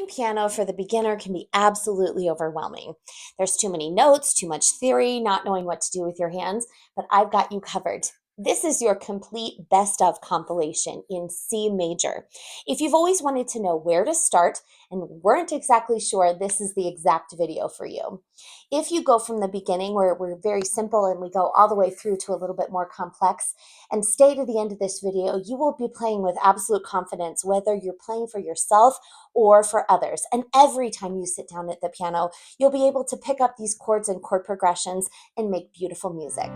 Playing piano for the beginner can be absolutely overwhelming. There's too many notes, too much theory, not knowing what to do with your hands, but I've got you covered. This is your complete best of compilation in C major. If you've always wanted to know where to start and weren't exactly sure, this is the exact video for you. If you go from the beginning where we're very simple and we go all the way through to a little bit more complex and stay to the end of this video, you will be playing with absolute confidence, whether you're playing for yourself or for others. And every time you sit down at the piano, you'll be able to pick up these chords and chord progressions and make beautiful music.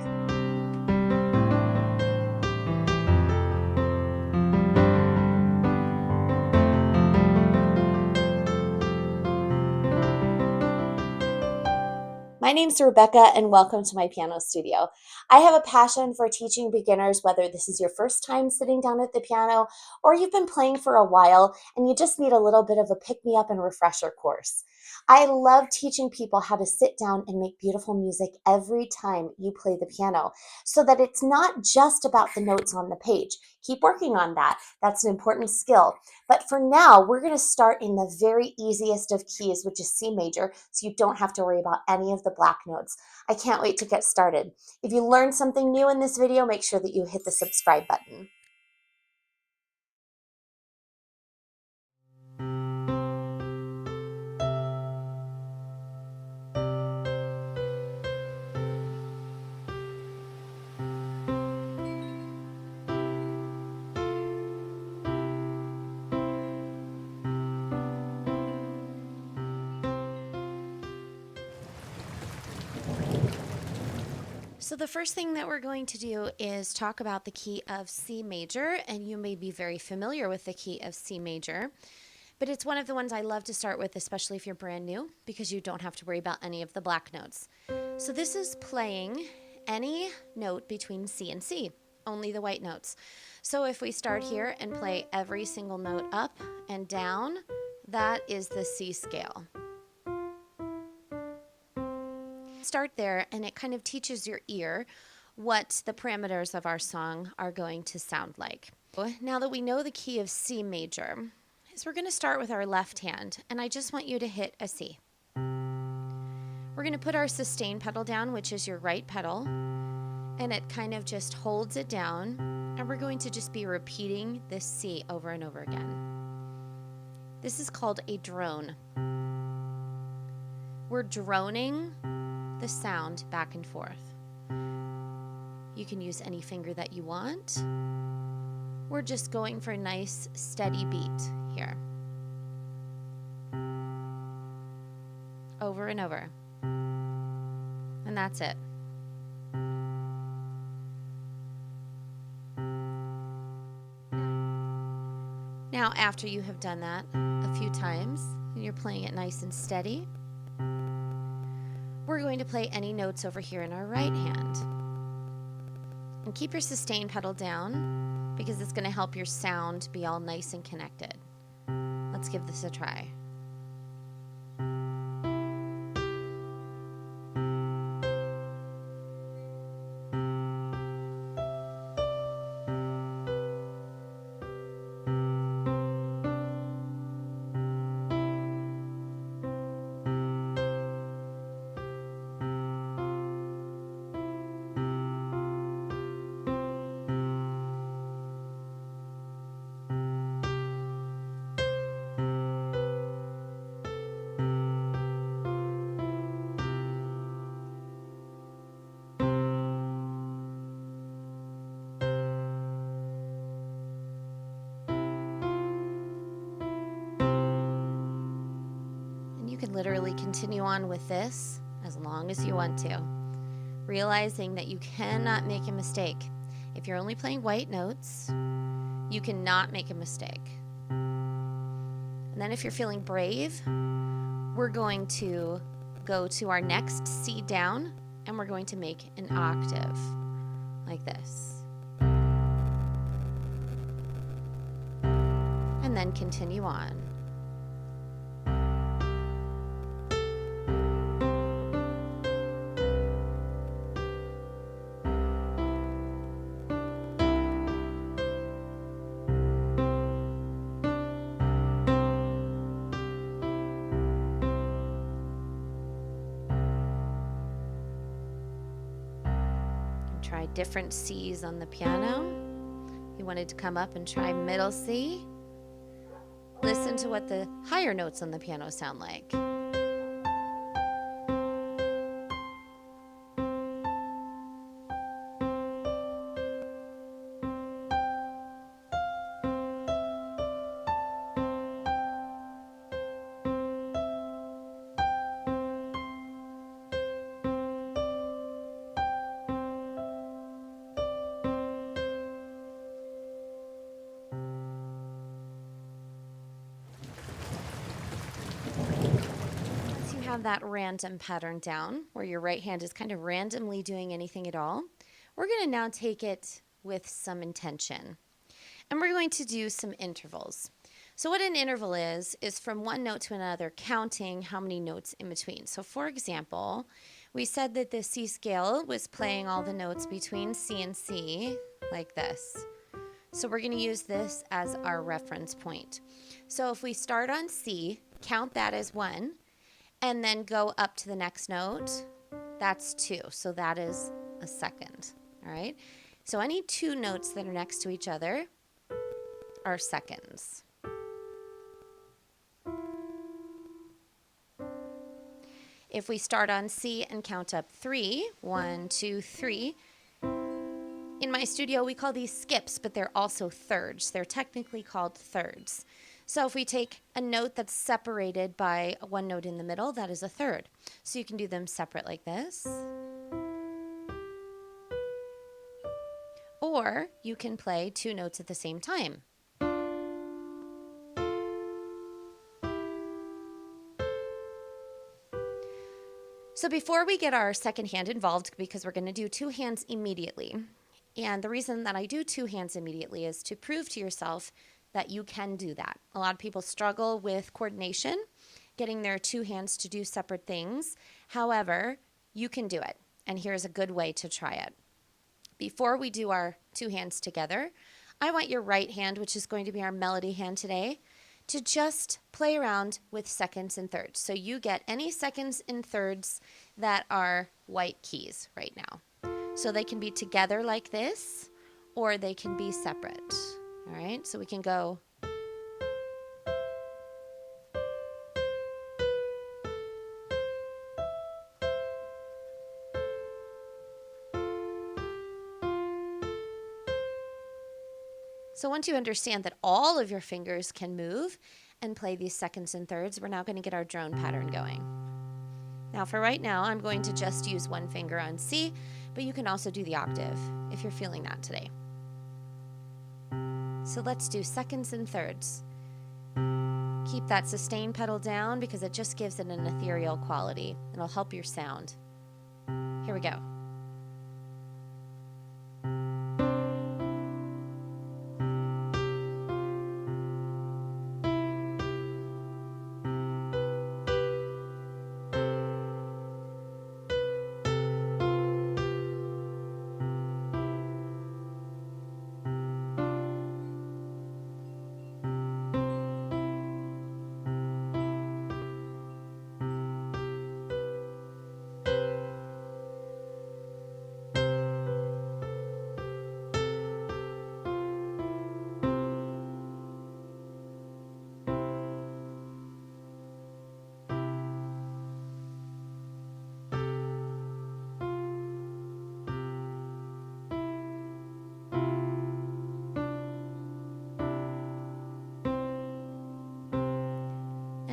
My name's Rebecca and welcome to my piano studio. I have a passion for teaching beginners, whether this is your first time sitting down at the piano or you've been playing for a while and you just need a little bit of a pick-me-up and refresher course. I love teaching people how to sit down and make beautiful music every time you play the piano so that it's not just about the notes on the page. Keep working on that. That's an important skill. But for now, we're going to start in the very easiest of keys, which is C major, so you don't have to worry about any of the black notes. I can't wait to get started. If you learned something new in this video, make sure that you hit the subscribe button. So the first thing that we're going to do is talk about the key of C major, and you may be very familiar with the key of C major, but it's one of the ones I love to start with, especially if you're brand new, because you don't have to worry about any of the black notes. So this is playing any note between C and C, only the white notes. So if we start here and play every single note up and down, that is the C scale. Start there, and it kind of teaches your ear what the parameters of our song are going to sound like. Now that we know the key of C major, we're going to start with our left hand, and I just want you to hit a C. We're going to put our sustain pedal down, which is your right pedal, and it kind of just holds it down, and we're going to just be repeating this C over and over again. This is called a drone. We're droning the sound back and forth. You can use any finger that you want. We're just going for a nice steady beat here. Over and over. And that's it. Now, after you have done that a few times and you're playing it nice and steady, we're going to play any notes over here in our right hand. And keep your sustain pedal down because it's going to help your sound be all nice and connected. Let's give this a try. You can literally continue on with this as long as you want to, realizing that you cannot make a mistake. If you're only playing white notes, you cannot make a mistake. And then if you're feeling brave, we're going to go to our next C down, and we're going to make an octave like this. And then continue on. try different C's on the piano. You wanted to come up and try middle C. Listen to what the higher notes on the piano sound like. Have that random pattern down where your right hand is kind of randomly doing anything at all, we're going to now take it with some intention. And we're going to do some intervals. So what an interval is from one note to another, counting how many notes in between. So for example, we said that the C scale was playing all the notes between C and C like this. So we're going to use this as our reference point. So if we start on C, count that as 1, and then go up to the next note, that's 2. So that is a second, all right? So any 2 notes that are next to each other are seconds. If we start on C and count up 3, 1, 2, 3, in my studio we call these skips, but they're also thirds. They're technically called thirds. So if we take a note that's separated by one note in the middle, that is a third. So you can do them separate like this. Or you can play 2 notes at the same time. So before we get our second hand involved, because we're going to do 2 hands immediately, and the reason that I do 2 hands immediately is to prove to yourself that you can do that. A lot of people struggle with coordination, getting their 2 hands to do separate things. However, you can do it, and here's a good way to try it. Before we do our 2 hands together, I want your right hand, which is going to be our melody hand today, to just play around with seconds and thirds. So you get any seconds and thirds that are white keys right now. So they can be together like this, or they can be separate. All right, so we can go. So once you understand that all of your fingers can move and play these seconds and thirds, we're now going to get our drone pattern going. Now for right now, I'm going to just use one finger on C, but you can also do the octave if you're feeling that today. So let's do seconds and thirds. Keep that sustain pedal down because it just gives it an ethereal quality. It'll help your sound. Here we go.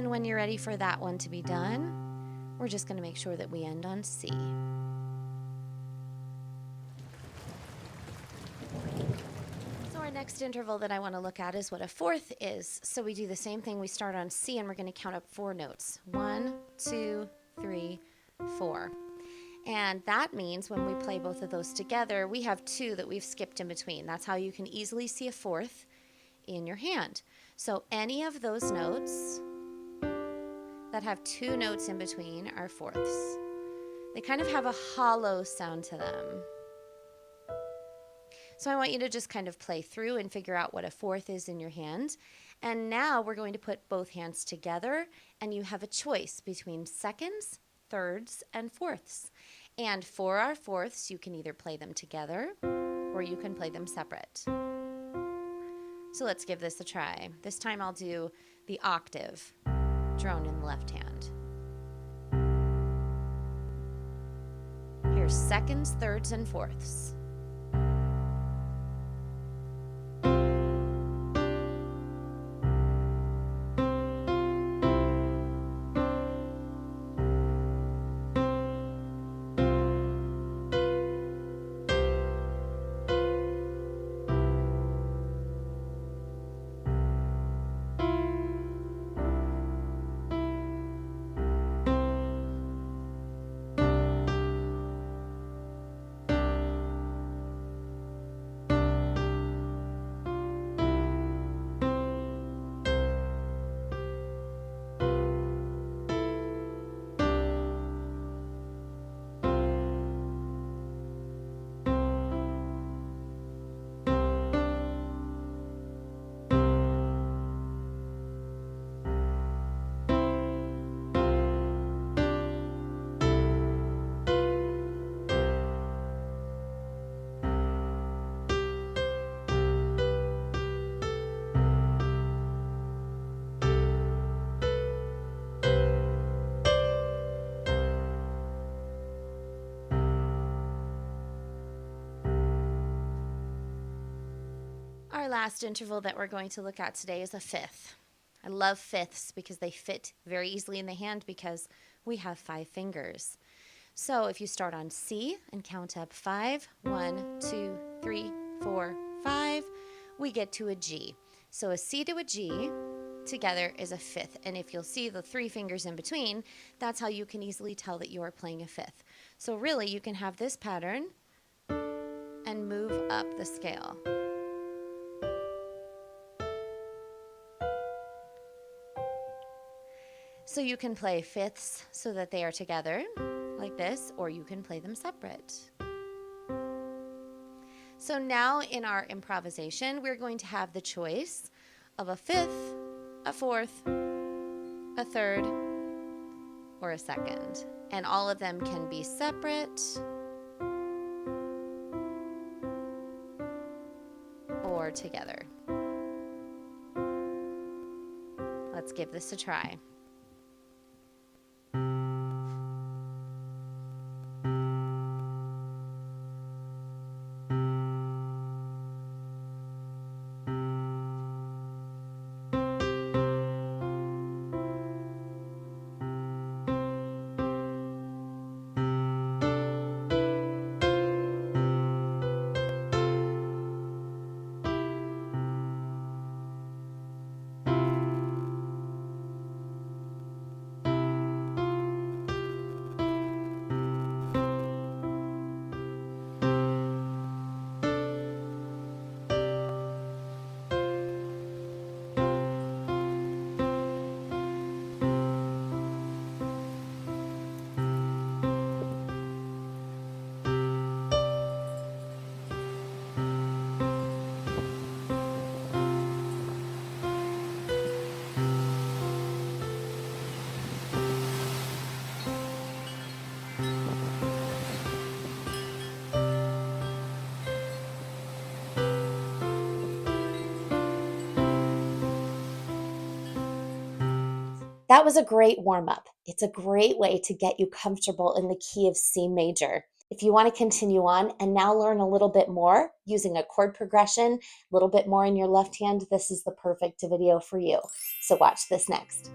When you're ready for that one to be done, we're just going to make sure that we end on C. So our next interval that I want to look at is what a fourth is. So we do the same thing. We start on C and we're going to count up 4 notes. 1, 2, 3, 4. And that means when we play both of those together, we have 2 that we've skipped in between. That's how you can easily see a fourth in your hand. So any of those notes that have 2 notes in between are fourths. They kind of have a hollow sound to them. So I want you to just kind of play through and figure out what a fourth is in your hand. And now we're going to put both hands together and you have a choice between seconds, thirds, and fourths. And for our fourths, you can either play them together or you can play them separate. So let's give this a try. This time I'll do the octave drone in the left hand. Here's seconds, thirds, and fourths. Our last interval that we're going to look at today is a fifth. I love fifths because they fit very easily in the hand because we have 5 fingers. So if you start on C and count up 5, 1, 2, 3, 4, 5, we get to a G. So a C to a G together is a fifth. And if you'll see the 3 fingers in between, that's how you can easily tell that you are playing a fifth. So really you can have this pattern and move up the scale. So you can play fifths so that they are together, like this, or you can play them separate. So now in our improvisation, we're going to have the choice of a fifth, a fourth, a third, or a second. And all of them can be separate or together. Let's give this a try. That was a great warm up. It's a great way to get you comfortable in the key of C major. If you want to continue on and now learn a little bit more using a chord progression, a little bit more in your left hand, this is the perfect video for you. So watch this next.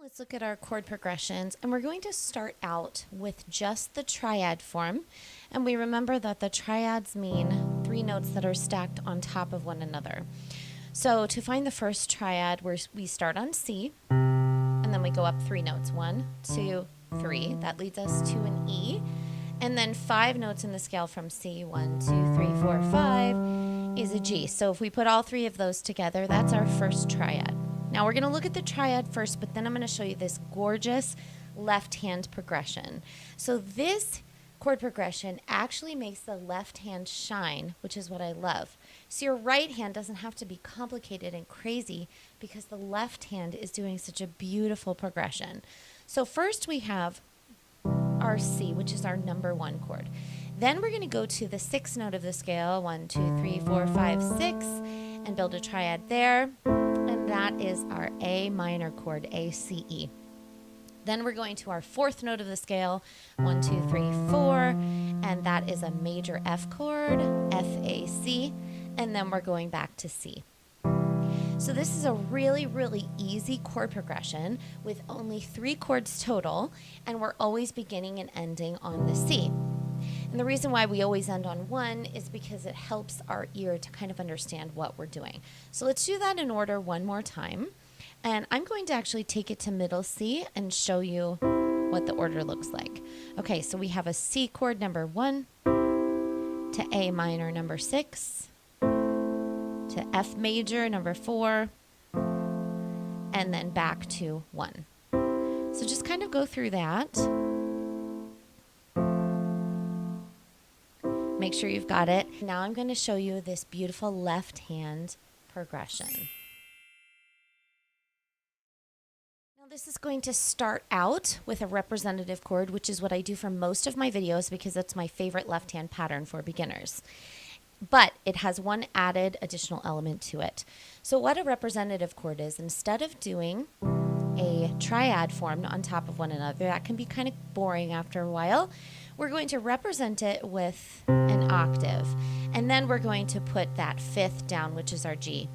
Let's look at our chord progressions, and we're going to start out with just the triad form. And we remember that the triads mean 3 notes that are stacked on top of one another. So to find the first triad, we start on C, and then we go up 3 notes. 1, 2, 3. That leads us to an E. And then 5 notes in the scale from C, 1, 2, 3, 4, 5, is a G. So if we put all 3 of those together, that's our first triad. Now we're going to look at the triad first, but then I'm going to show you this gorgeous left hand progression. So this chord progression actually makes the left hand shine, which is what I love. So your right hand doesn't have to be complicated and crazy because the left hand is doing such a beautiful progression. So first we have our C, which is our number 1 chord. Then we're going to go to the 6th note of the scale, 1, 2, 3, 4, 5, 6, and build a triad there. And that is our A minor chord, A, C, E. Then we're going to our 4th note of the scale, 1, 2, 3, 4, and that is a major F chord, F, A, C, and then we're going back to C. So this is a really, really easy chord progression with only 3 chords total, and we're always beginning and ending on the C. And the reason why we always end on 1 is because it helps our ear to kind of understand what we're doing. So let's do that in order one more time. And I'm going to actually take it to middle C and show you what the order looks like. Okay, so we have a C chord number 1, to A minor number 6, to F major number 4, and then back to 1. So just kind of go through that. Make sure you've got it. Now I'm going to show you this beautiful left hand progression. Now this is going to start out with a representative chord, which is what I do for most of my videos because that's my favorite left hand pattern for beginners. But it has one added additional element to it. So what a representative chord is, instead of doing a triad form on top of one another, that can be kind of boring after a while, we're going to represent it with an octave. And then we're going to put that 5th down, which is our G,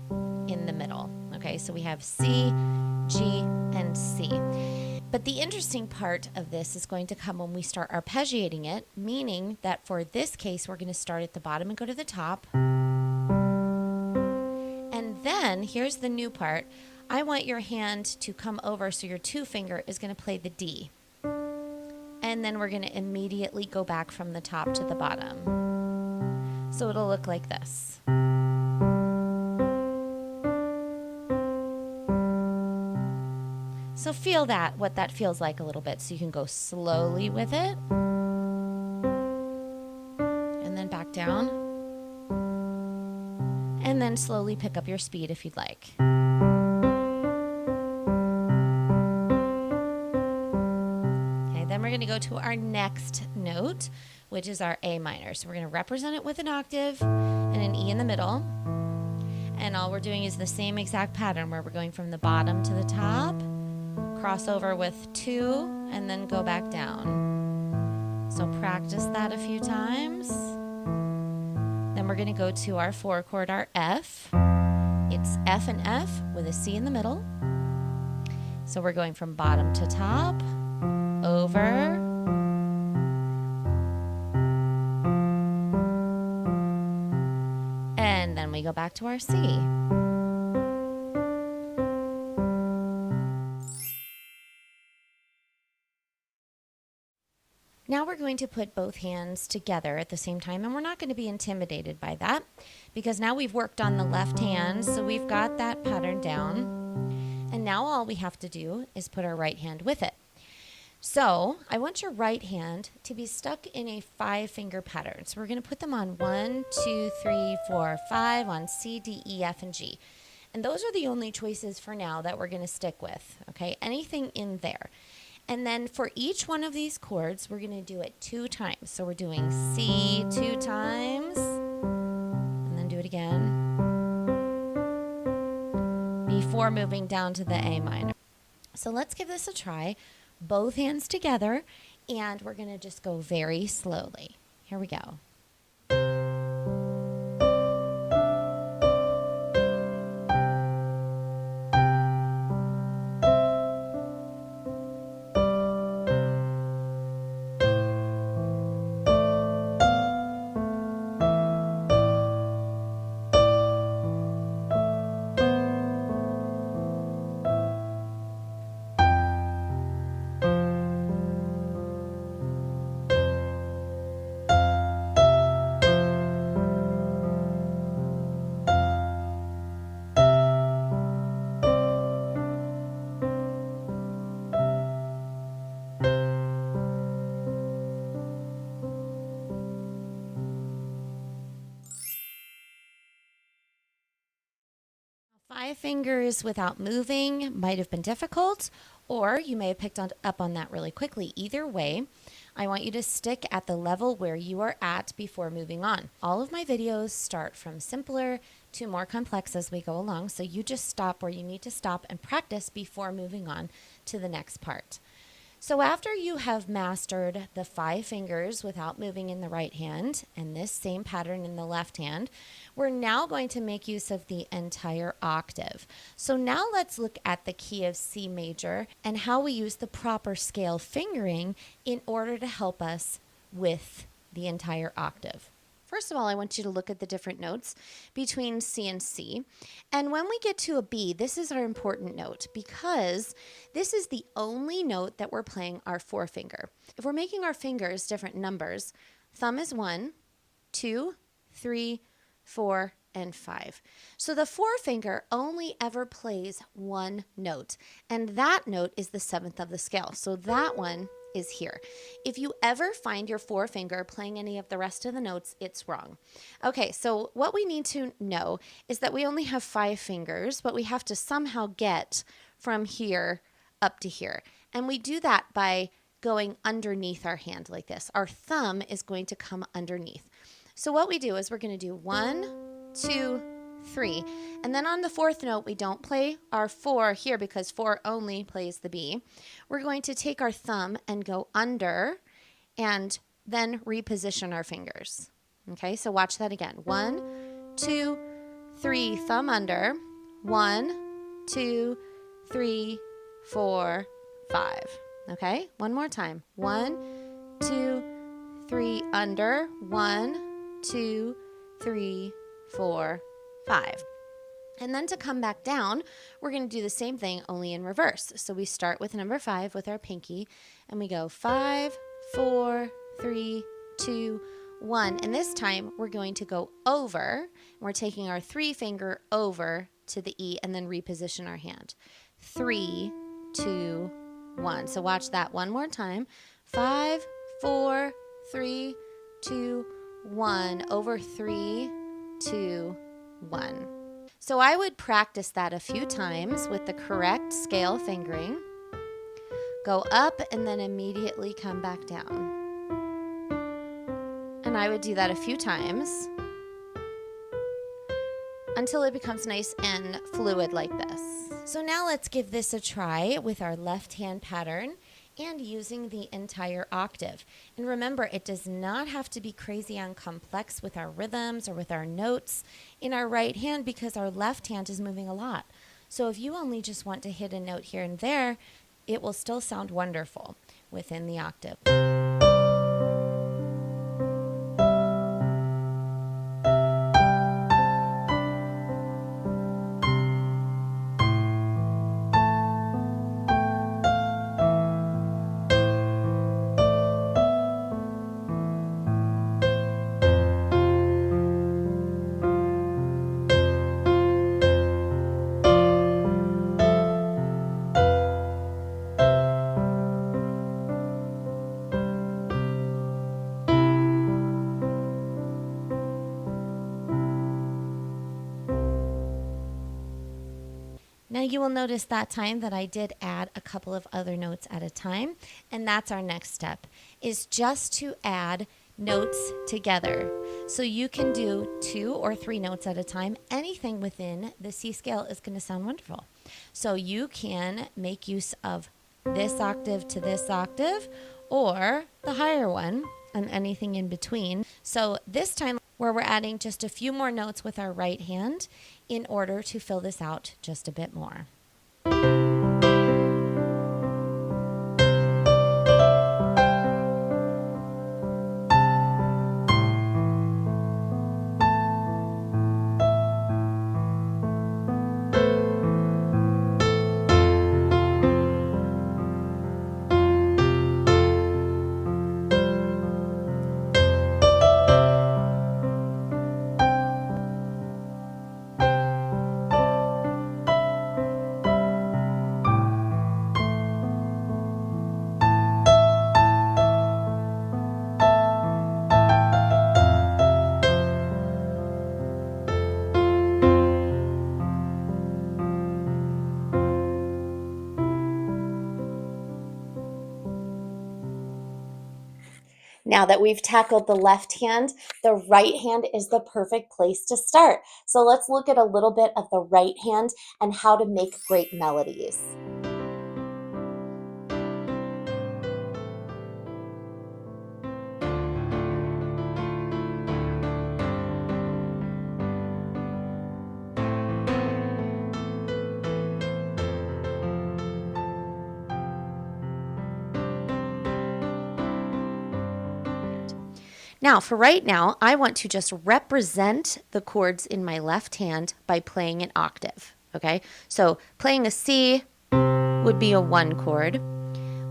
in the middle. Okay, so we have C, G, and C. But the interesting part of this is going to come when we start arpeggiating it, meaning that for this case, we're going to start at the bottom and go to the top. And then, here's the new part. I want your hand to come over so your 2 finger is going to play the D. And then we're going to immediately go back from the top to the bottom. So it'll look like this. So feel that, what that feels like a little bit, so you can go slowly with it. And then back down. And then slowly pick up your speed if you'd like. Okay, then we're going to go to our next note, which is our A minor. So we're going to represent it with an octave and an E in the middle. And all we're doing is the same exact pattern where we're going from the bottom to the top, cross over with 2, and then go back down. So practice that a few times. Then we're going to go to our 4 chord, our F. It's F and F with a C in the middle. So we're going from bottom to top, over, and then we go back to our C. Now we're going to put both hands together at the same time, and we're not going to be intimidated by that because now we've worked on the left hand, so we've got that pattern down. And now all we have to do is put our right hand with it. So I want your right hand to be stuck in a 5-finger pattern. So we're going to put them on 1, 2, 3, 4, 5 on C, D, E, F, and G. And those are the only choices for now that we're going to stick with, okay? Anything in there. And then for each one of these chords, we're going to do it 2 times. So we're doing C 2 times, and then do it again, before moving down to the A minor. So let's give this a try. Both hands together, and we're going to just go very slowly. Here we go. 5 fingers without moving might have been difficult, or you may have picked up on that really quickly. Either way, I want you to stick at the level where you are at before moving on. All of my videos start from simpler to more complex as we go along, so you just stop where you need to stop and practice before moving on to the next part. So after you have mastered the 5 fingers without moving in the right hand and this same pattern in the left hand, we're now going to make use of the entire octave. So now let's look at the key of C major and how we use the proper scale fingering in order to help us with the entire octave. First of all, I want you to look at the different notes between C and C. And when we get to a B, this is our important note because this is the only note that we're playing our forefinger. If we're making our fingers different numbers, thumb is 1, 2, 3, 4, and 5. So the forefinger only ever plays one note, and that note is the 7th of the scale. So that one is here. If you ever find your forefinger playing any of the rest of the notes, it's wrong. Okay, so what we need to know is that we only have 5 fingers, but we have to somehow get from here up to here. And we do that by going underneath our hand like this. Our thumb is going to come underneath. So what we do is we're going to do 1, 2, 3. And then on the 4th note, we don't play our 4 here because 4 only plays the B. We're going to take our thumb and go under and then reposition our fingers. Okay, so watch that again. 1, 2, 3, thumb under. 1, 2, 3, 4, 5. Okay, one more time. 1, 2, 3, under. 1, 2, 3, 4, 5. And then to come back down, we're going to do the same thing only in reverse. So we start with number 5 with our pinky and we go 5, 4, 3, 2, 1. And this time we're going to go over. We're taking our 3 finger over to the E and then reposition our hand. 3, 2, 1. So watch that one more time. 5, 4, 3, 2, 1. Over 3, 2, 1. So I would practice that a few times with the correct scale fingering. Go up and then immediately come back down. And I would do that a few times until it becomes nice and fluid like this. So now let's give this a try with our left hand pattern and using the entire octave. And remember, it does not have to be crazy and complex with our rhythms or with our notes in our right hand because our left hand is moving a lot. So if you only just want to hit a note here and there, it will still sound wonderful within the octave. Now you will notice that time that I did add a couple of other notes at a time, and that's our next step, is just to add notes together. So you can do 2 or 3 notes at a time. Anything within the C scale is going to sound wonderful. So you can make use of this octave to this octave or the higher one and anything in between. So this time where we're adding just a few more notes with our right hand in order to fill this out just a bit more. Now that we've tackled the left hand, the right hand is the perfect place to start. So let's look at a little bit of the right hand and how to make great melodies. Now, for right now, I want to just represent the chords in my left hand by playing an octave, okay? So playing a C would be a 1 chord.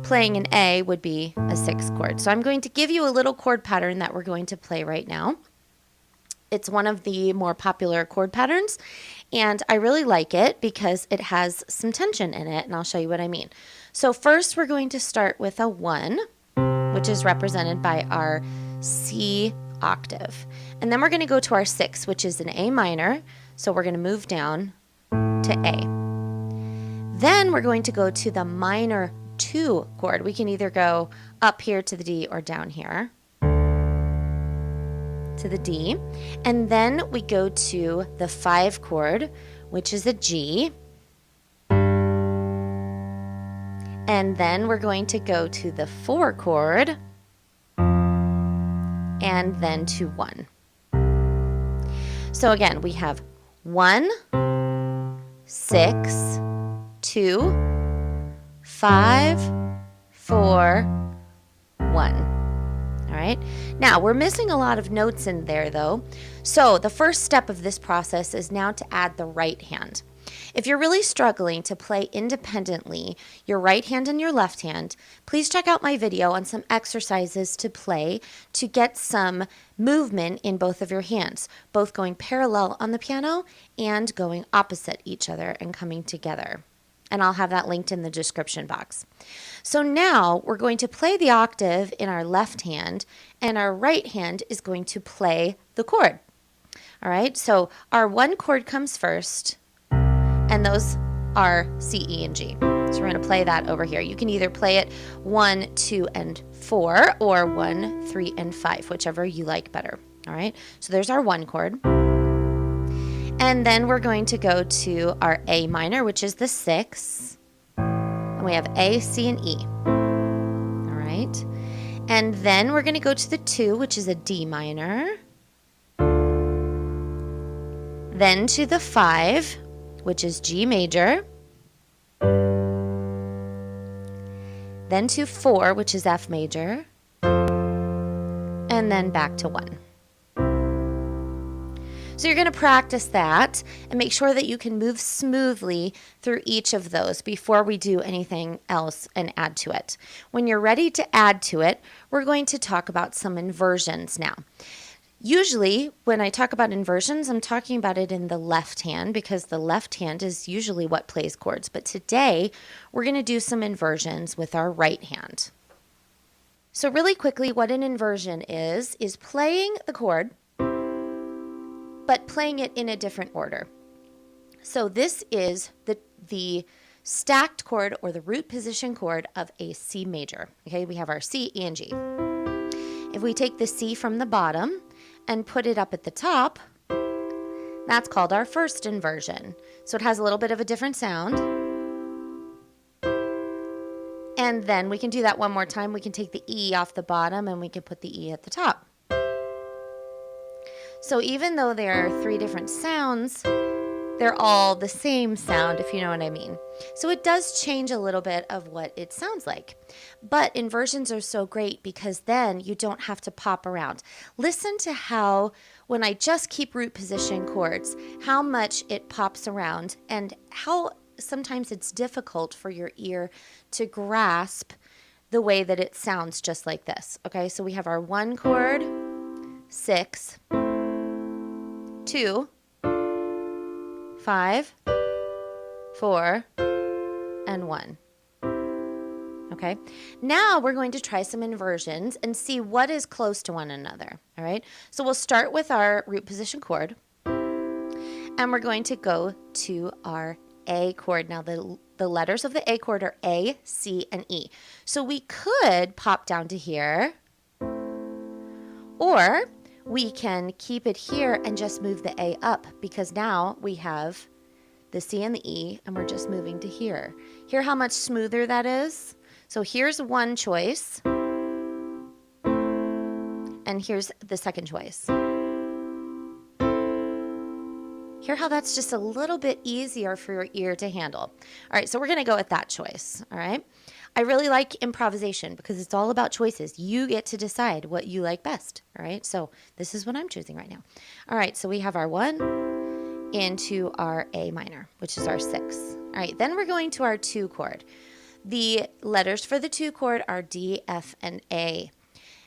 Playing an A would be a 6 chord. So I'm going to give you a little chord pattern that we're going to play right now. It's one of the more popular chord patterns, and I really like it because it has some tension in it, and I'll show you what I mean. So first we're going to start with a 1, which is represented by our C octave. And then we're going to go to our 6, which is an A minor. So we're going to move down to A. Then we're going to go to the minor 2 chord. We can either go up here to the D or down here to the D. And then we go to the 5 chord, which is a G. And then we're going to go to the 4 chord and then to 1. So again, we have 1, 6, 2, 5, 4, 1. All right. Now we're missing a lot of notes in there though. So the first step of this process is now to add the right hand. If you're really struggling to play independently your right hand and your left hand, please check out my video on some exercises to play to get some movement in both of your hands, both going parallel on the piano and going opposite each other and coming together. And I'll have that linked in the description box. So now we're going to play the octave in our left hand, and our right hand is going to play the chord. All right, so our 1 chord comes first, and those are C, E, and G. So we're going to play that over here. You can either play it 1, 2, and 4, or 1, 3, and 5, whichever you like better. All right, so there's our 1 chord. And then we're going to go to our A minor, which is the 6. And we have A, C, and E. All right. And then we're going to go to the 2, which is a D minor. Then to the 5, which is G major. Then to 4, which is F major. And then back to 1. So you're going to practice that and make sure that you can move smoothly through each of those before we do anything else and add to it. When you're ready to add to it, we're going to talk about some inversions now. Usually, when I talk about inversions, I'm talking about it in the left hand because the left hand is usually what plays chords. But today, we're going to do some inversions with our right hand. So really quickly, what an inversion is playing the chord, but playing it in a different order. So this is the stacked chord or the root position chord of a C major. Okay, we have our C, E, and G. If we take the C from the bottom and put it up at the top, that's called our first inversion. So it has a little bit of a different sound. And then we can do that one more time. We can take the E off the bottom and we can put the E at the top. So even though there are 3 different sounds, they're all the same sound, if you know what I mean. So it does change a little bit of what it sounds like. But inversions are so great because then you don't have to pop around. Listen to how, when I just keep root position chords, how much it pops around and how sometimes it's difficult for your ear to grasp the way that it sounds just like this. Okay, so we have our 1 chord, 6, 2, 5, 4, and 1. Okay, now we're going to try some inversions and see what is close to one another. All right, so we'll start with our root position chord, and we're going to go to our A chord. Now the letters of the A chord are A, C, and E. So we could pop down to here Or we can keep it here and just move the A up, because now we have the C and the E and we're just moving to here. Hear how much smoother that is? So here's one choice, and here's the second choice. Hear how that's just a little bit easier for your ear to handle. All right, so we're gonna go with that choice, all right? I really like improvisation because it's all about choices. You get to decide what you like best, all right? So this is what I'm choosing right now. All right, so we have our 1 into our A minor, which is our 6. All right, then we're going to our 2 chord. The letters for the 2 chord are D, F, and A.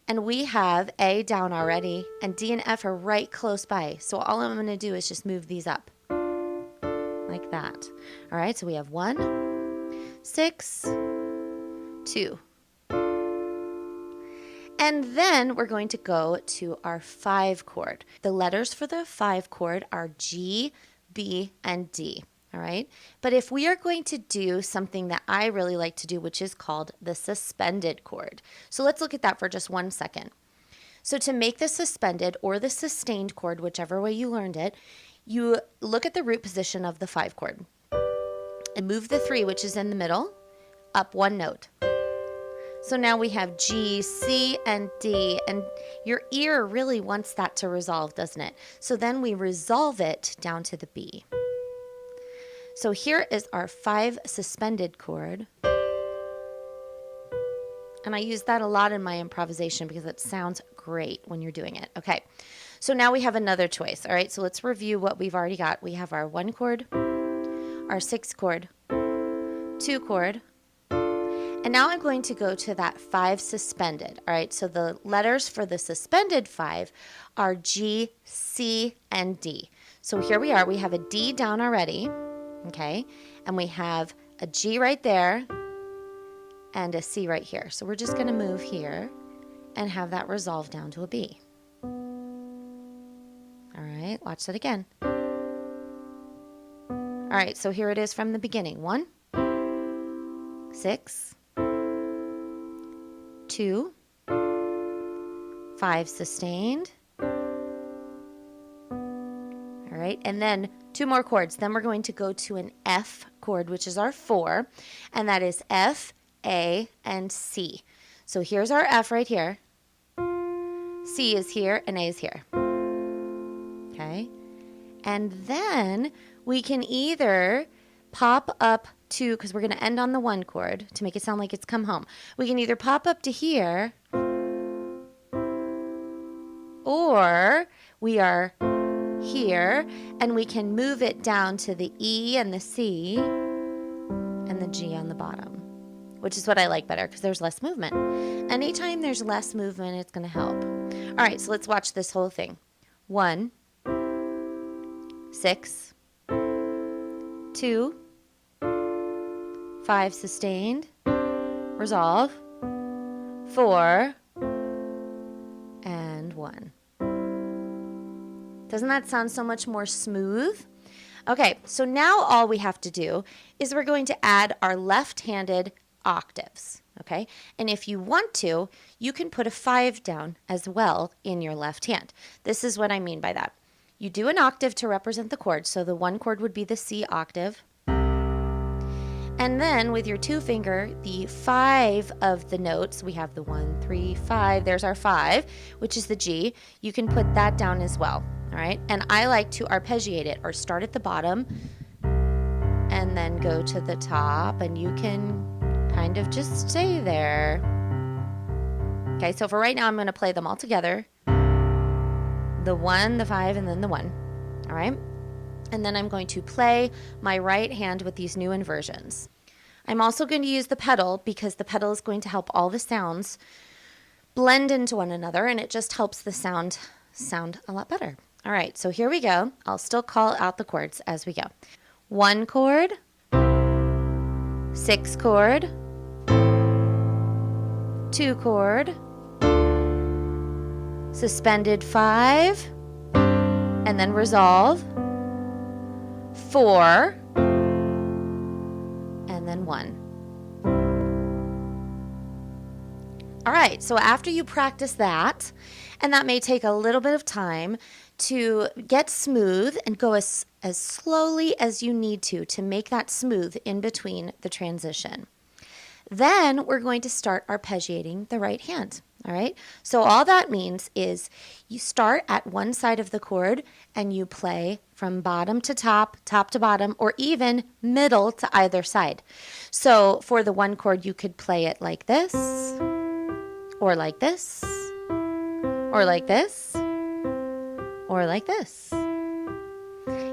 And we have A down already, and D and F are right close by. So all I'm going to do is just move these up like that. All right, so we have 1, 6, 2. And then we're going to go to our 5 chord. The letters for the 5 chord are G, B, and D. All right. But if we are going to do something that I really like to do, which is called the suspended chord. So let's look at that for just 1 second. So to make the suspended or the sustained chord, whichever way you learned it, you look at the root position of the 5 chord and move the 3, which is in the middle, up 1 note. So now we have G, C, and D, and your ear really wants that to resolve, doesn't it? So then we resolve it down to the B. So here is our 5 suspended chord. And I use that a lot in my improvisation because it sounds great when you're doing it. Okay, so now we have another choice. All right, so let's review what we've already got. We have our 1 chord, our 6 chord, 2 chord, and now I'm going to go to that 5 suspended. All right, so the letters for the suspended 5 are G, C, and D. So here we are. We have a D down already. Okay, and we have a G right there and a C right here. So we're just going to move here and have that resolve down to a B. All right, watch that again. All right, so here it is from the beginning. 1, 6, 2, 5 sustained. All right, and then 2 more chords. Then we're going to go to an F chord, which is our 4, and that is F, A, and C. So here's our F right here. C is here, and A is here. Okay, and then we can either pop up to, because we're going to end on the 1 chord to make it sound like it's come home. We can either pop up to here, or we are here, and we can move it down to the E and the C and the G on the bottom, which is what I like better because there's less movement. Anytime there's less movement, it's going to help. All right, so let's watch this whole thing. 1, 6, 2, 5 sustained, resolve, 4, and 1. Doesn't that sound so much more smooth? Okay, so now all we have to do is we're going to add our left-handed octaves, okay? And if you want to, you can put a 5 down as well in your left hand. This is what I mean by that. You do an octave to represent the chord, so the 1 chord would be the C octave. And then with your 2 finger, the 5 of the notes, we have the 1, 3, 5, there's our 5, which is the G. You can put that down as well, all right? And I like to arpeggiate it, or start at the bottom and then go to the top, and you can kind of just stay there. Okay, so for right now, I'm going to play them all together. The 1, the 5, and then the 1, all right? And then I'm going to play my right hand with these new inversions. I'm also going to use the pedal because the pedal is going to help all the sounds blend into one another, and it just helps the sound a lot better. All right, so here we go. I'll still call out the chords as we go. 1 chord, 6 chord, 2 chord, suspended 5, and then resolve, 4, and then 1. All right, so after you practice that, and that may take a little bit of time to get smooth and go as slowly as you need to make that smooth in between the transition. Then we're going to start arpeggiating the right hand. All right, so all that means is you start at one side of the chord and you play from bottom to top, top to bottom, or even middle to either side. So for the one chord, you could play it like this, or like this, or like this, or like this.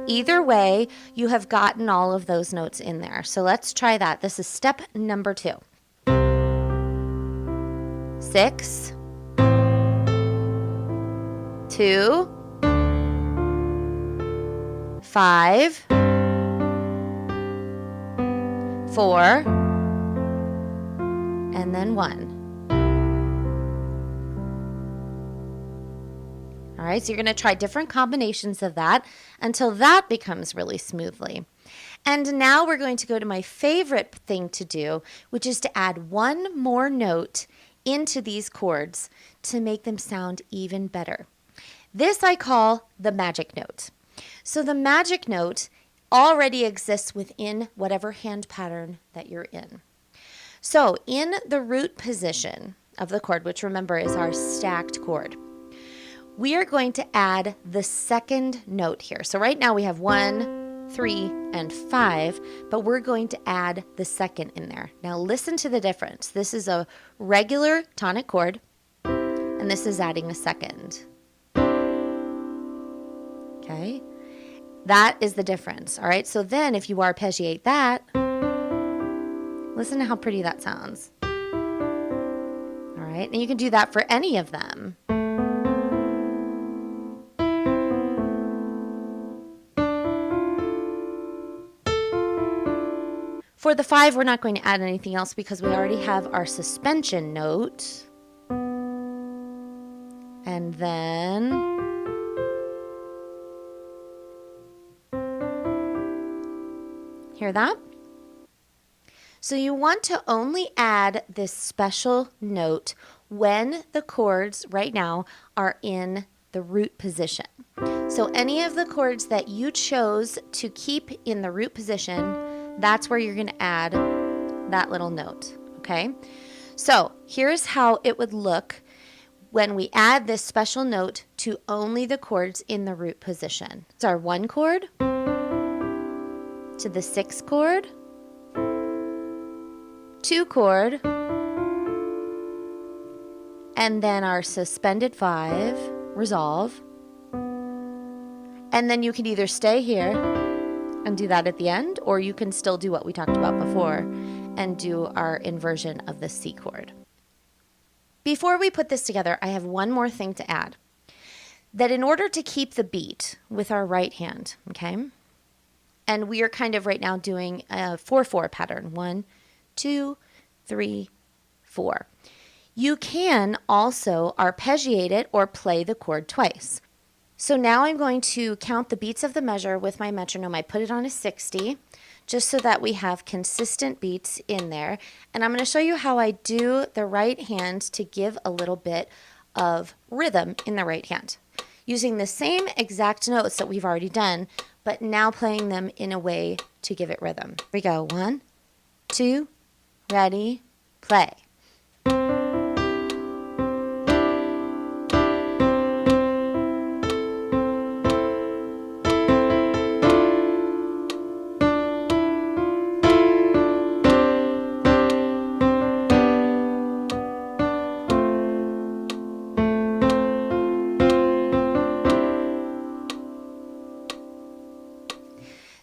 Either way, you have gotten all of those notes in there. So let's try that. This is step number 2. 6, 2, 5, 4, and then 1. All right, so you're going to try different combinations of that until that becomes really smoothly. And now we're going to go to my favorite thing to do, which is to add one more note into these chords to make them sound even better. This I call the magic note. So the magic note already exists within whatever hand pattern that you're in. So in the root position of the chord, which remember is our stacked chord, we are going to add the second note here. So right now we have 1, 3, and 5, but we're going to add the second in there. Now listen to the difference. This is a regular tonic chord, and this is adding a second. Okay, that is the difference. All right, so then if you arpeggiate that, listen to how pretty that sounds. All right, and you can do that for any of them. For the 5, we're not going to add anything else because we already have our suspension note. And then hear that? So you want to only add this special note when the chords right now are in the root position. So any of the chords that you chose to keep in the root position, that's where you're going to add that little note, okay? So here's how it would look when we add this special note to only the chords in the root position. It's our 1 chord to the 6 chord, 2 chord, and then our suspended 5, resolve, and then you can either stay here and do that at the end, or you can still do what we talked about before and do our inversion of the C chord. Before we put this together, I have one more thing to add. That in order to keep the beat with our right hand, okay, and we are kind of right now doing a 4/4 pattern, 1, 2, 3, 4. You can also arpeggiate it or play the chord twice. So now I'm going to count the beats of the measure with my metronome. I put it on a 60 just so that we have consistent beats in there. And I'm going to show you how I do the right hand to give a little bit of rhythm in the right hand, using the same exact notes that we've already done, but now playing them in a way to give it rhythm. Here we go. 1, 2, ready, play.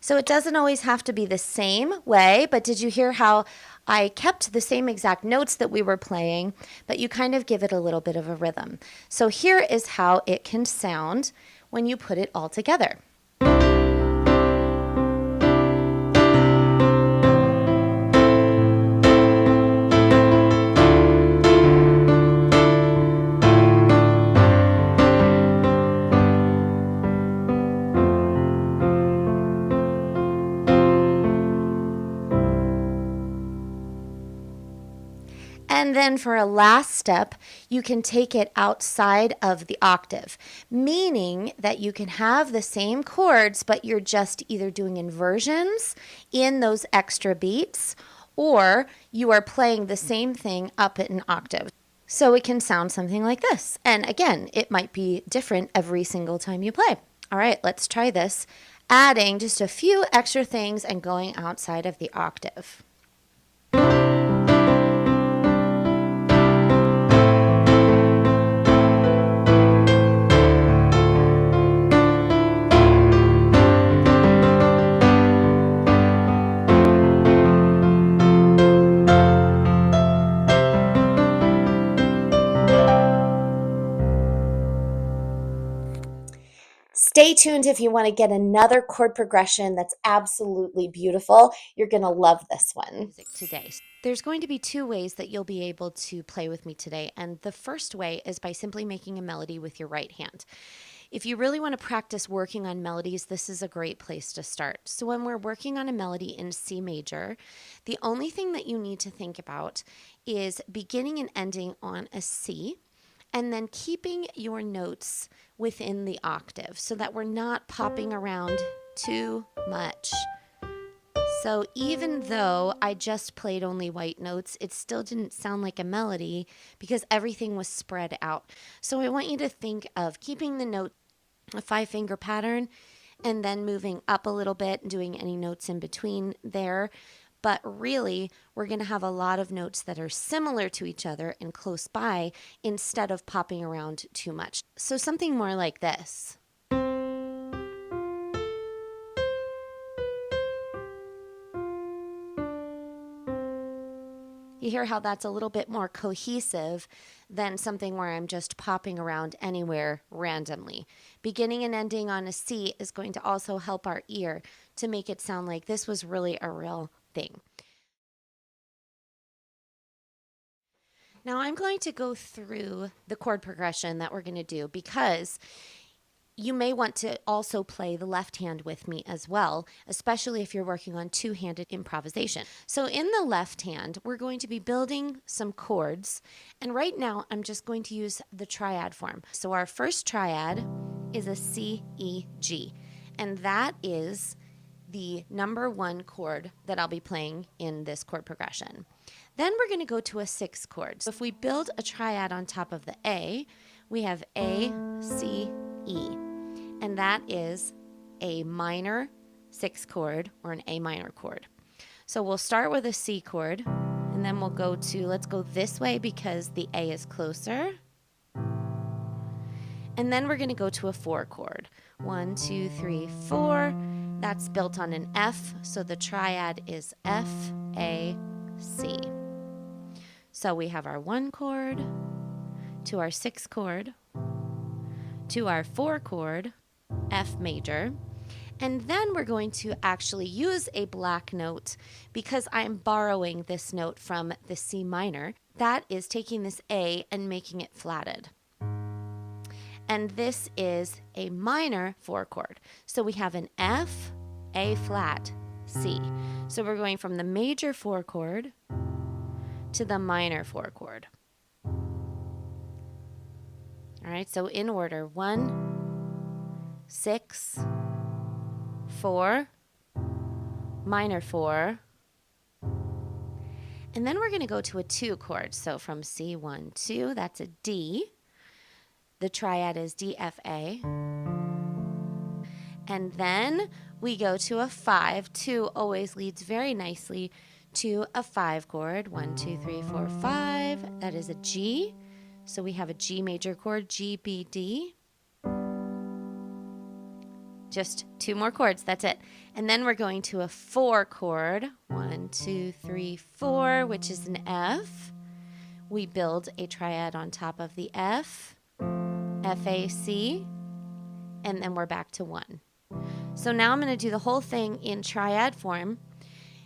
So it doesn't always have to be the same way, but did you hear how I kept the same exact notes that we were playing, but you kind of give it a little bit of a rhythm. So here is how it can sound when you put it all together. And And then for a last step, you can take it outside of the octave, meaning that you can have the same chords, but you're just either doing inversions in those extra beats, or you are playing the same thing up at an octave. So it can sound something like this. And again, it might be different every single time you play. All right, let's try this, adding just a few extra things and going outside of the octave. Stay tuned if you want to get another chord progression that's absolutely beautiful. You're going to love this one. Music today. There's going to be two ways that you'll be able to play with me today. And the first way is by simply making a melody with your right hand. If you really want to practice working on melodies, this is a great place to start. So when we're working on a melody in C major, the only thing that you need to think about is beginning and ending on a C, and then keeping your notes within the octave so that we're not popping around too much. So even though I just played only white notes, it still didn't sound like a melody because everything was spread out. So I want you to think of keeping the note a 5-finger pattern and then moving up a little bit and doing any notes in between there. But really, we're going to have a lot of notes that are similar to each other and close by instead of popping around too much. So something more like this. You hear how that's a little bit more cohesive than something where I'm just popping around anywhere randomly. Beginning and ending on a C is going to also help our ear to make it sound like this was really a real thing. Now I'm going to go through the chord progression that we're going to do because you may want to also play the left hand with me as well, especially if you're working on two-handed improvisation. So in the left hand, we're going to be building some chords. And right now, I'm just going to use the triad form. So our first triad is a C, E, G. And that is the number 1 chord that I'll be playing in this chord progression. Then we're going to go to a 6 chord. So if we build a triad on top of the A, we have A, C, E. And that is a minor 6 chord or an A minor chord. So we'll start with a C chord and then we'll go to, let's go this way because the A is closer. And then we're going to go to a 4 chord. 1, 2, 3, 4. That's built on an F, so the triad is F, A, C. So we have our 1 chord, to our 6 chord, to our 4 chord, F major, and then we're going to actually use a black note because I'm borrowing this note from the C minor. That is taking this A and making it flatted. And this is a minor 4 chord. So we have an F, A flat, C. So we're going from the major 4 chord to the minor 4 chord. All right, so in order, 1, 6, 4, minor 4, and then we're going to go to a 2 chord. So from C1, 2, that's a D. The triad is D, F, A. And then we go to a 5. 2 always leads very nicely to a 5 chord. 1, 2, 3, 4, 5. That is a G. So we have a G major chord, G, B, D. Just 2 more chords, that's it. And then we're going to a 4 chord. 1, 2, 3, 4, which is an F. We build a triad on top of the F, F, A, C, and then we're back to 1. So now I'm going to do the whole thing in triad form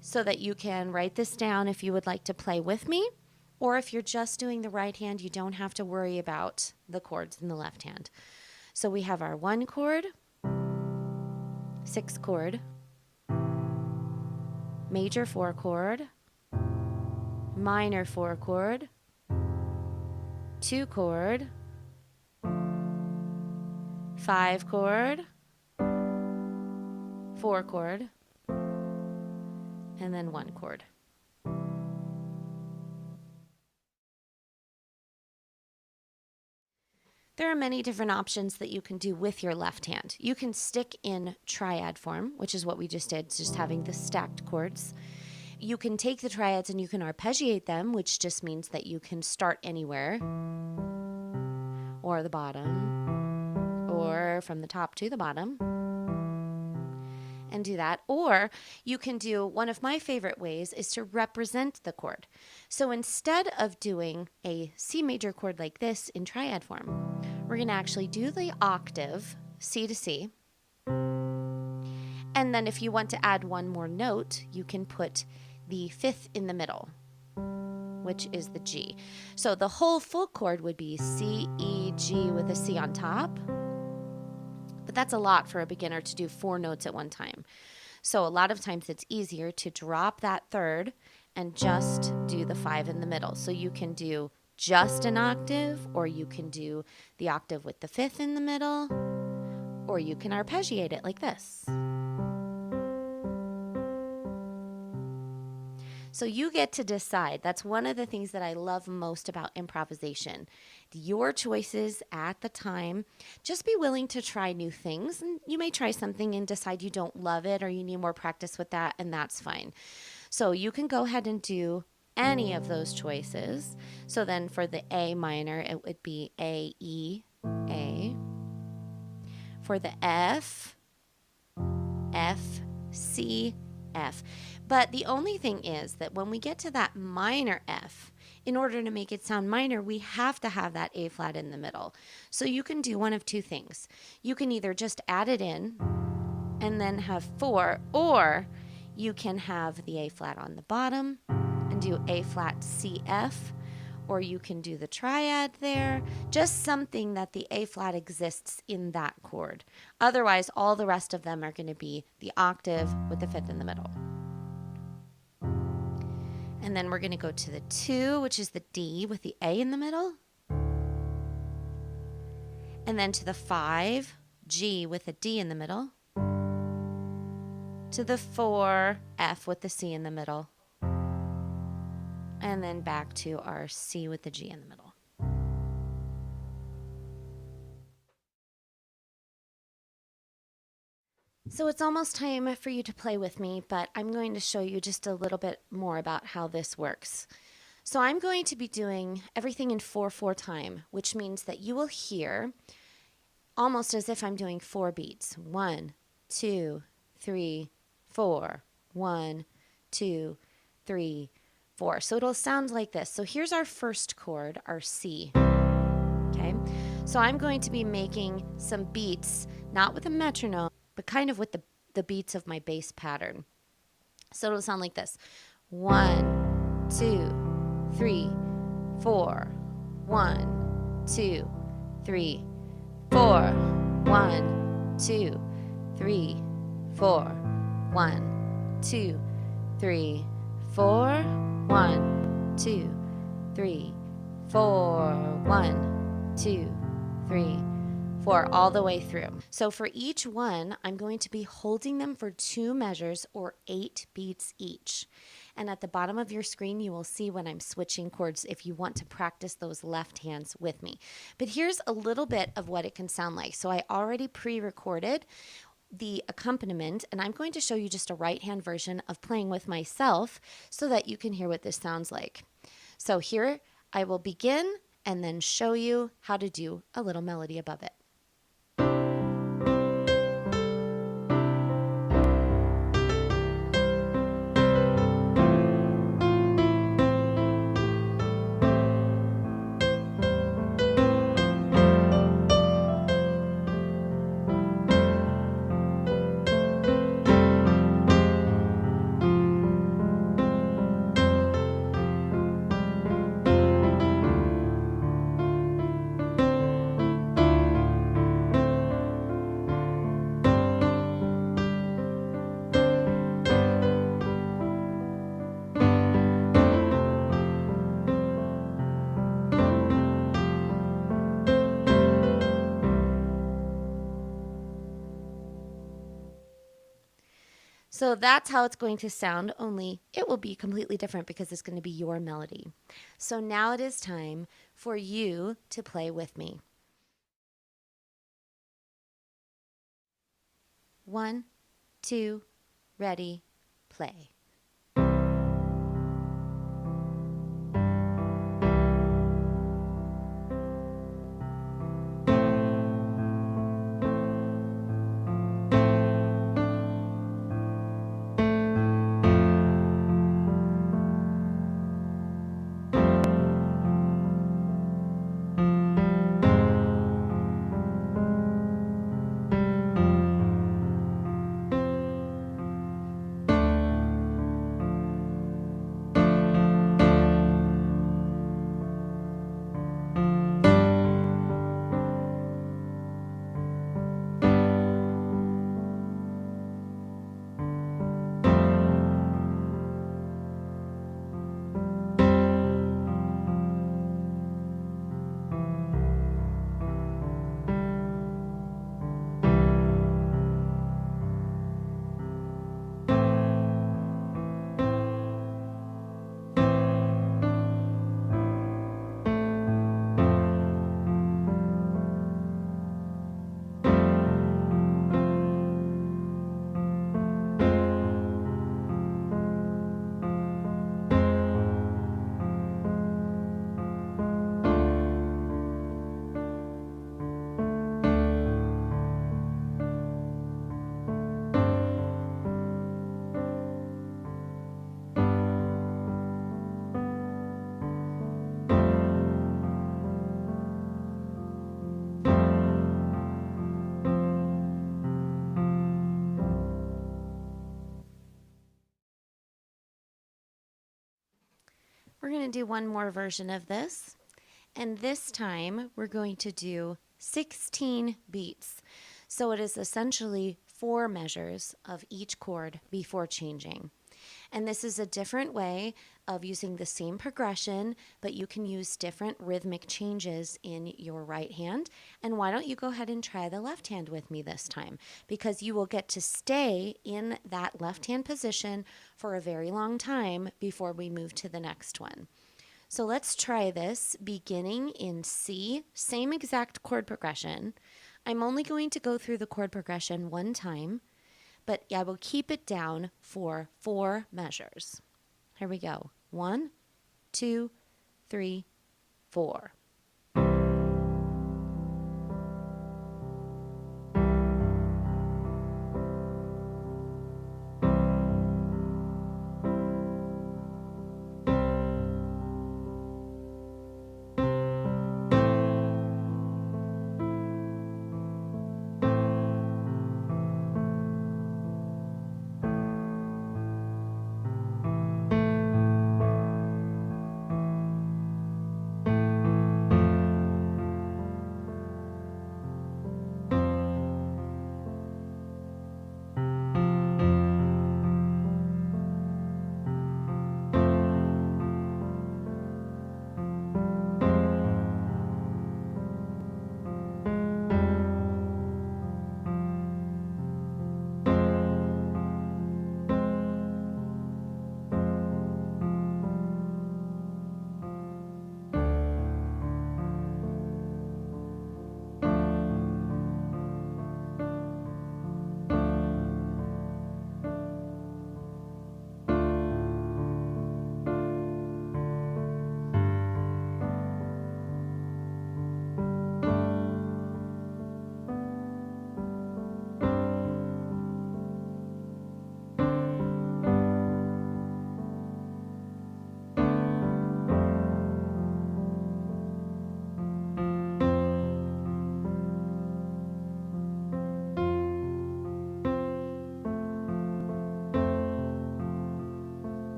so that you can write this down if you would like to play with me, or if you're just doing the right hand, you don't have to worry about the chords in the left hand. So we have our 1 chord, 6 chord, major 4 chord, minor 4 chord, 2 chord, 5 chord, 4 chord, and then 1 chord. There are many different options that you can do with your left hand. You can stick in triad form, which is what we just did, just having the stacked chords. You can take the triads and you can arpeggiate them, which just means that you can start anywhere, or the bottom, or from the top to the bottom, and do that. Or you can do, one of my favorite ways is to represent the chord. So instead of doing a C major chord like this in triad form, we're going to actually do the octave C to C. And then if you want to add one more note, you can put the fifth in the middle, which is the G. So the whole full chord would be C, E, G with a C on top. But that's a lot for a beginner to do 4 notes at one time. So a lot of times it's easier to drop that third and just do the 5 in the middle. So you can do just an octave, or you can do the octave with the 5th in the middle, or you can arpeggiate it like this. So you get to decide. That's one of the things that I love most about improvisation. Your choices at the time. Just be willing to try new things. And you may try something and decide you don't love it or you need more practice with that, and that's fine. So you can go ahead and do any of those choices. So then for the A minor, it would be A, E, A. For the F, F, C, F. But the only thing is that when we get to that minor F, in order to make it sound minor, we have to have that A flat in the middle. So you can do one of two things. You can either just add it in and then have 4, or you can have the A flat on the bottom and do A flat C F, or you can do the triad there, just something that the A flat exists in that chord. Otherwise, all the rest of them are going to be the octave with the 5th in the middle. And then we're going to go to the 2, which is the D with the A in the middle. And then to the 5, G with a D in the middle. To the 4, F with the C in the middle. And then back to our C with the G in the middle. So it's almost time for you to play with me, but I'm going to show you just a little bit more about how this works. So I'm going to be doing everything in 4/4 time, which means that you will hear almost as if I'm doing 4 beats. 1, 2, 3, 4. 1, 2, 3, 4. So it'll sound like this. So here's our first chord, our C. Okay, so I'm going to be making some beats, not with a metronome, but kind of with the beats of my bass pattern. So it'll sound like this. 1, 2, 3, 4. 1, 2, 3, 4. 1, 2, 3, 4. 1, 2, 3, 4. 1, 2, 3, 4. 1, 2, 3, 4, all the way through. So for each one, I'm going to be holding them for 2 measures or 8 beats each. And at the bottom of your screen, you will see when I'm switching chords if you want to practice those left hands with me. But here's a little bit of what it can sound like. So I already pre-recorded the accompaniment, and I'm going to show you just a right hand version of playing with myself so that you can hear what this sounds like. So here I will begin and then show you how to do a little melody above it. So that's how it's going to sound, only it will be completely different because it's going to be your melody. So now it is time for you to play with me. 1, 2, ready, play. We're going to do one more version of this, and this time we're going to do 16 beats. So it is essentially 4 measures of each chord before changing. And this is a different way of using the same progression, but you can use different rhythmic changes in your right hand. And why don't you go ahead and try the left hand with me this time? Because you will get to stay in that left hand position for a very long time before we move to the next one. So let's try this beginning in C, same exact chord progression. I'm only going to go through the chord progression one time, but I will keep it down for 4 measures. Here we go. 1, 2, 3, 4.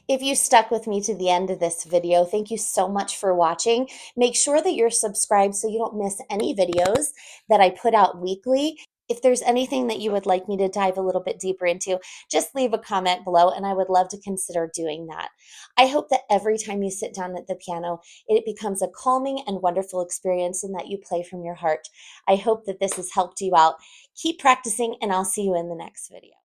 If you stuck with me to the end of this video, thank you so much for watching. Make sure that you're subscribed so you don't miss any videos that I put out weekly. If there's anything that you would like me to dive a little bit deeper into, just leave a comment below and I would love to consider doing that. I hope that every time you sit down at the piano, it becomes a calming and wonderful experience and that you play from your heart. I hope that this has helped you out. Keep practicing and I'll see you in the next video.